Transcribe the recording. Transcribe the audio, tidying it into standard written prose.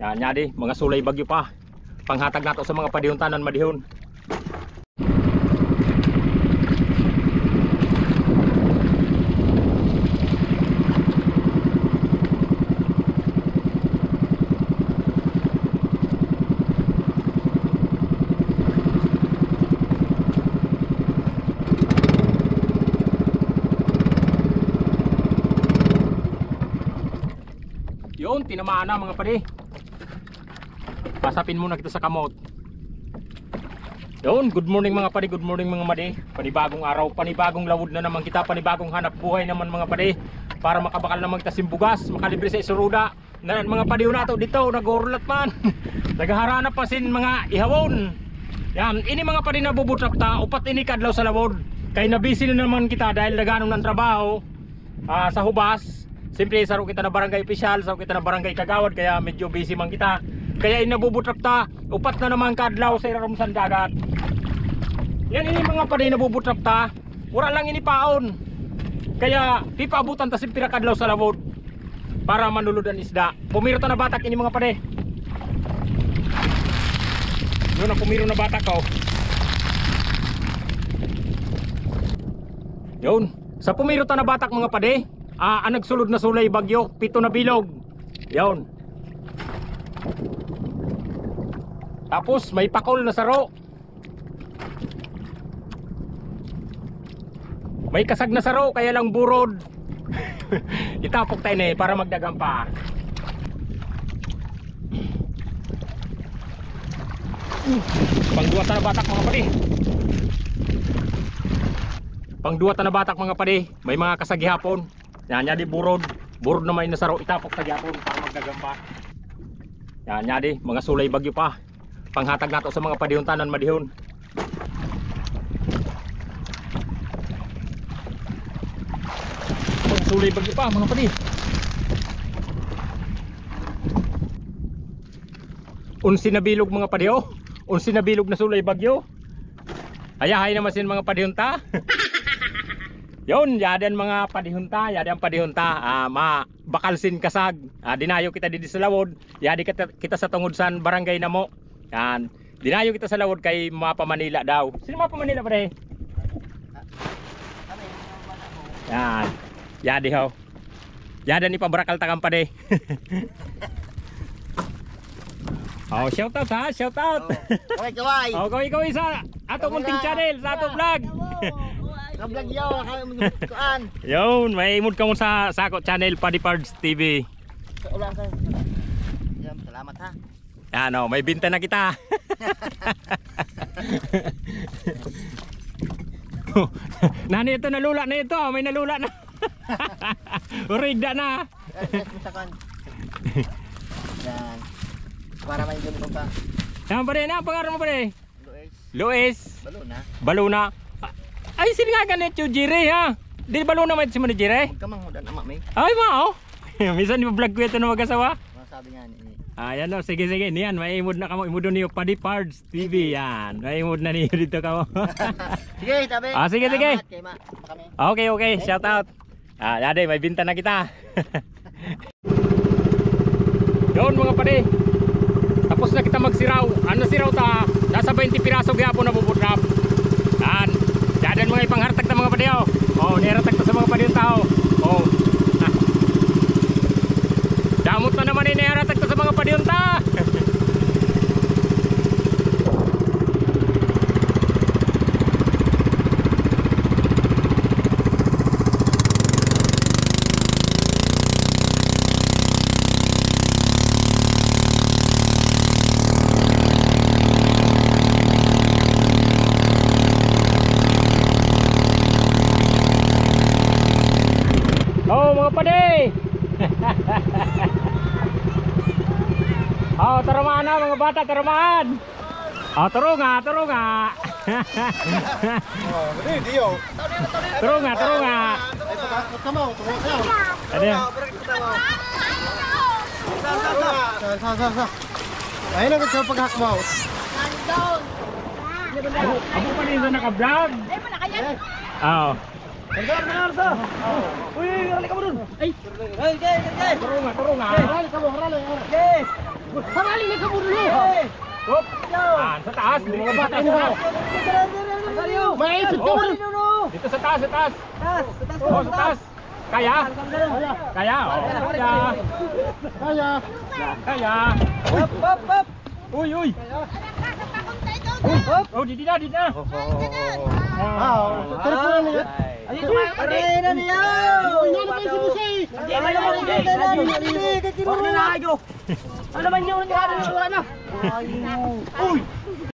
Yan, nyadi, mga sulay bagyo pa. Panghatag nato sa mga padihuntanan madihon. Yun, tinamaan na mga pare. Pasapin muna kita sa kamot. Yun, good morning mga pare, good morning mga madi. Panibagong araw, panibagong lawod na naman kita, panibagong hanap buhay naman mga pare. Para makabakal naman kita simbugas, makalibre sa isuruda. Na mga pare na to dito, nag-urulat man. Naghaharana pa sin mga ihawon. Yan, ini mga pare na bubutrak ta, upat ini kadlaw sa lawod. Kay nabisi na naman kita dahil naganong ng trabaho sa hubas. Siyempre saro kita na barangay official, saro kita na barangay kagawad, kaya medyo busy man kita. Kaya inabubutrap ta, upat na naman kadlaw sa irarumsan dagat. Yan ini mga pare nabubutrap ta, wala lang ini paon. Kaya di paabutan ta simpira kadlaw sa lawod para manulod ang isda. Pumiro ta na batak ini mga pare. Yun ang pumiro na batak ko. Yun, sa pumiro ta na batak mga pare. Ang nagsulod na sulay bagyo, 7 na bilog. Yun. Tapos may pakol na saro. May kasag na saro, kaya lang burod. Itapok tayo na para magdagang pa. Pangduwa ta na batak mga pare. Pangduwa ta na batak mga pare. May mga kasag hapon. Yan, nyadi burod. Burod na may nasaro, itapok sa gyapon para magdagamba. Yan, nyadi, mga sulay bagyo pa. Panghatag nato sa mga padihuntanan madihon. Mga sulay bagyo pa mga padi. Unsi na bilog mga padiho. Unsi na bilog na sulay bagyo. Ayahay naman sin mga padihunta. Yun, yadan mga padihunta, yadan padihunta, bakalsin kasag, dinayo kita dito sa lawod, yadi kita sa tungudsan barangay namo. Yan, dinayo kita sa lawod kay Mapa Manila daw. Sino Mapa Manila pare? Yan, yadi ho. Yadan ni pabarakal takam pade. Oh, shout out ha, shout out. Kaway. Oh, kaway sa ato munting channel, sa ato vlog. Ka-vlog yaw, kaya mo kuan. Yun, may imod ka mo sa ako channel Paddy Pards TV. Ulang ka. Yan, salamat ha. Ano, may binta na kita. Nani ito nalula na ito, may nalula na. Urigda na. Yan. Para may gumi ko pa. Yan pa rin, ang pangalan mo pa rin? Luis. Baluna. Baluna. Ay, sino nga ganit yung Jire ha? Di baluna may si mo ni Jire? Magkamang hudan ama may. Ay, mao. Minsan di vlog ko ito na mag-asawa. Masabi nga ni. Ayan o, sige sige, niyan, may imod na kamo, imod niyo Paddy Pards TV, yan, may imod na niyo dito kamo. Sige, tabi. Sige sige. Kami. Okay okay, shout out. Yade, may binta na kita. Yun mga pare. Tapos na kita magsiraw. Ano siraw ta? Nasa 20 piraso gyapon na bubutrap. Yan. Yadan mga ipanghartag ta mga pare. Oh, niratag ta sa mga pare tao. Oh. Damot na naman iniharatag ta sa mga padiyunta. Oh mga pade. Oh, tarumaan na mga bata, tarumaan. Oh, turo nga, turo nga. Oh, dio. Turo nga, turo nga. Tama, tama. Ano yan? Sa. Ayun na sa paghakmaw. Ako pa rin sa naka-vlog. Ay, wala kaya. Oo. Narsa. Uy, rali ka mo dun. Ay, Hey. Turo nga, turo nga. Rali ka mo, rali. Sarali na ka mo dulu. Hop. Ah, sa taas. Dito sa taas. May ipit ka mo. Dito sa taas, sa taas. Oh, sa taas. Kaya? Kaya? Oh, kaya. Kaya. Kaya. Uy, uy. Oh, di na, di na. Teleponan niya. Aray na niya! Ano naman si Musay? Ano naman yun? Ano naman yun? Uy!